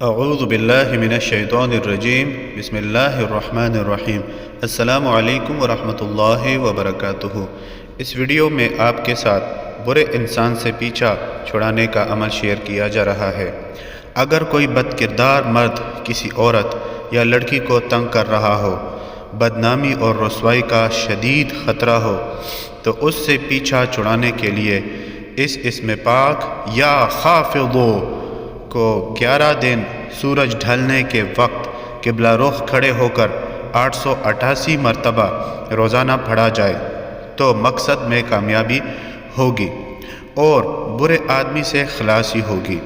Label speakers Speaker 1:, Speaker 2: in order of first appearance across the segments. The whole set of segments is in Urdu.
Speaker 1: اعوذ باللہ من الشیطان الرجیم بسم اللہ الرحمن الرحیم۔ السلام علیکم ورحمۃ اللہ وبرکاتہ۔ اس ویڈیو میں آپ کے ساتھ برے انسان سے پیچھا چھڑانے کا عمل شیئر کیا جا رہا ہے۔ اگر کوئی بد کردار مرد کسی عورت یا لڑکی کو تنگ کر رہا ہو، بدنامی اور رسوائی کا شدید خطرہ ہو، تو اس سے پیچھا چھڑانے کے لیے اس اسم پاک یا خافضو کو 11 دن سورج ڈھلنے کے وقت قبلہ رخ کھڑے ہو کر 888 مرتبہ روزانہ پڑھا جائے تو مقصد میں کامیابی ہوگی اور برے آدمی سے خلاصی ہوگی۔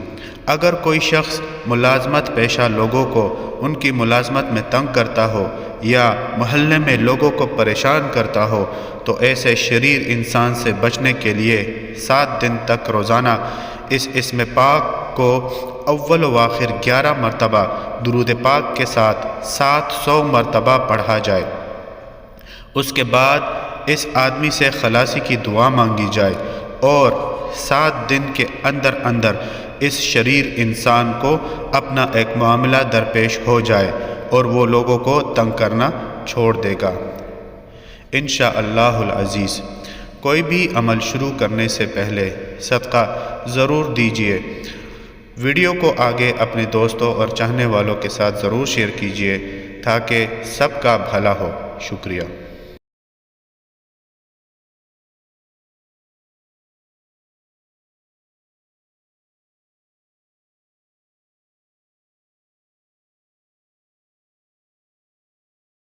Speaker 1: اگر کوئی شخص ملازمت پیشہ لوگوں کو ان کی ملازمت میں تنگ کرتا ہو یا محلے میں لوگوں کو پریشان کرتا ہو تو ایسے شریر انسان سے بچنے کے لیے 7 دن تک روزانہ اس اسم پاک کو اول و آخر 11 مرتبہ درود پاک کے ساتھ 700 مرتبہ پڑھا جائے۔ اس کے بعد اس آدمی سے خلاصی کی دعا مانگی جائے اور 7 دن کے اندر اندر اس شریر انسان کو اپنا ایک معاملہ درپیش ہو جائے اور وہ لوگوں کو تنگ کرنا چھوڑ دے گا انشاءاللہ العزیز۔ کوئی بھی عمل شروع کرنے سے پہلے صدقہ ضرور دیجیے۔ ویڈیو کو آگے اپنے دوستوں اور چاہنے والوں کے ساتھ ضرور شیئر کیجیے تاکہ سب کا بھلا ہو۔ شکریہ۔